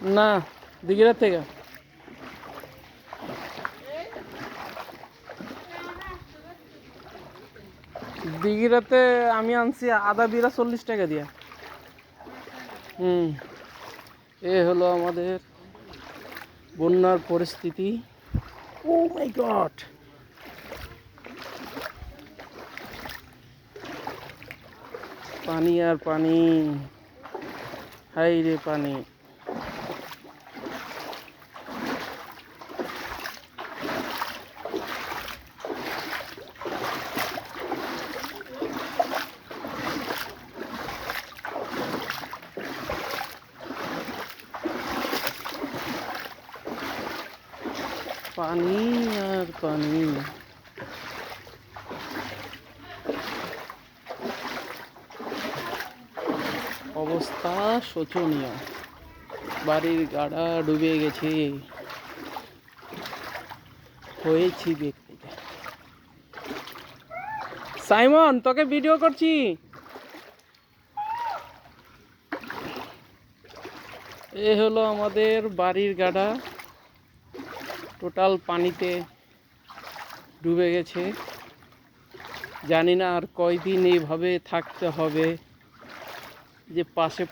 না, দিঘিরা থেকে। দিঘিরাতে আমি আনছি আদা বিরা 40 টাকা দিয়া। এ হলো আমাদের বন্যার পরিস্থিতি। ও মাই গড, পানি আর পানি, হাই রে পানি। পানি আর পানি। অবস্থা শোচনীয়, বাড়ির গাড়া ডুবে গেছে। হয়েছি দেখতে। সাইমন, তোকে ভিডিও করছি। এ হলো আমাদের বাড়ির গাড়া, টোটাল পানিতে ডুবে গেছে। জানি না আর কয়দিন এইভাবে থাকতে হবে। যে পাশে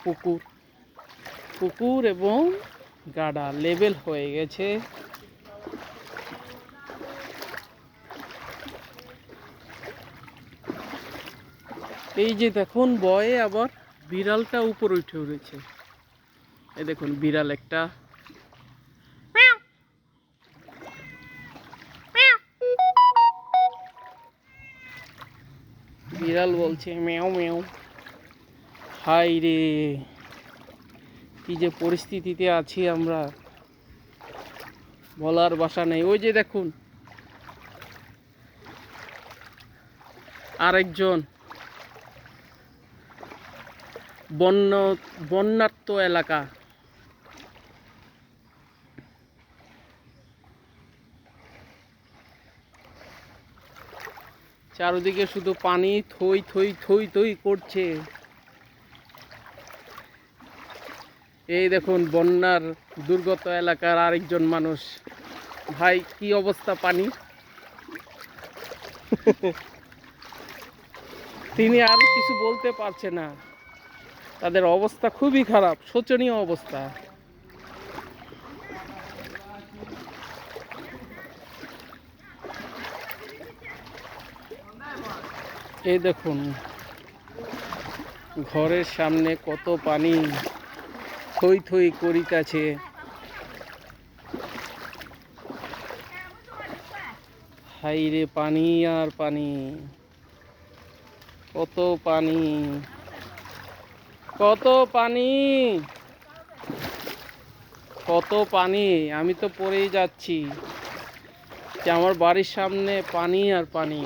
পুকুর এবং গাড়া লেভেল হয়ে গেছে। এই যে দেখুন, বয়ে আবার বিড়ালটা উপরে উঠে উঠেছে। এই দেখুন বিড়াল একটা, বিড়াল বলছে ম্যাও ম্যাও। হাই রে, কি যে পরিস্থিতিতে আছি আমরা, বলার ভাষা নেই। ওই যে দেখুন আরেকজন বন্যার্ত এলাকা। চারিদিকে শুধু পানি, থই থই থই থই করছে। এই দেখুন বন্যার দুর্গত এলাকার আরেকজন মানুষ। ভাই কি অবস্থা পানি। তিনি আর কিছু বলতে পারছে না, তাদের অবস্থা খুবই খারাপ, শোচনীয় অবস্থা। এই দেখুন ঘরের সামনে কত পানি, থই থই করিতেছে। হাই রে পানি আর পানি, কত পানি, কত পানি, কত পানি। আমি তো পড়েই যাচ্ছি, যে আমার বাড়ির সামনে পানি আর পানি।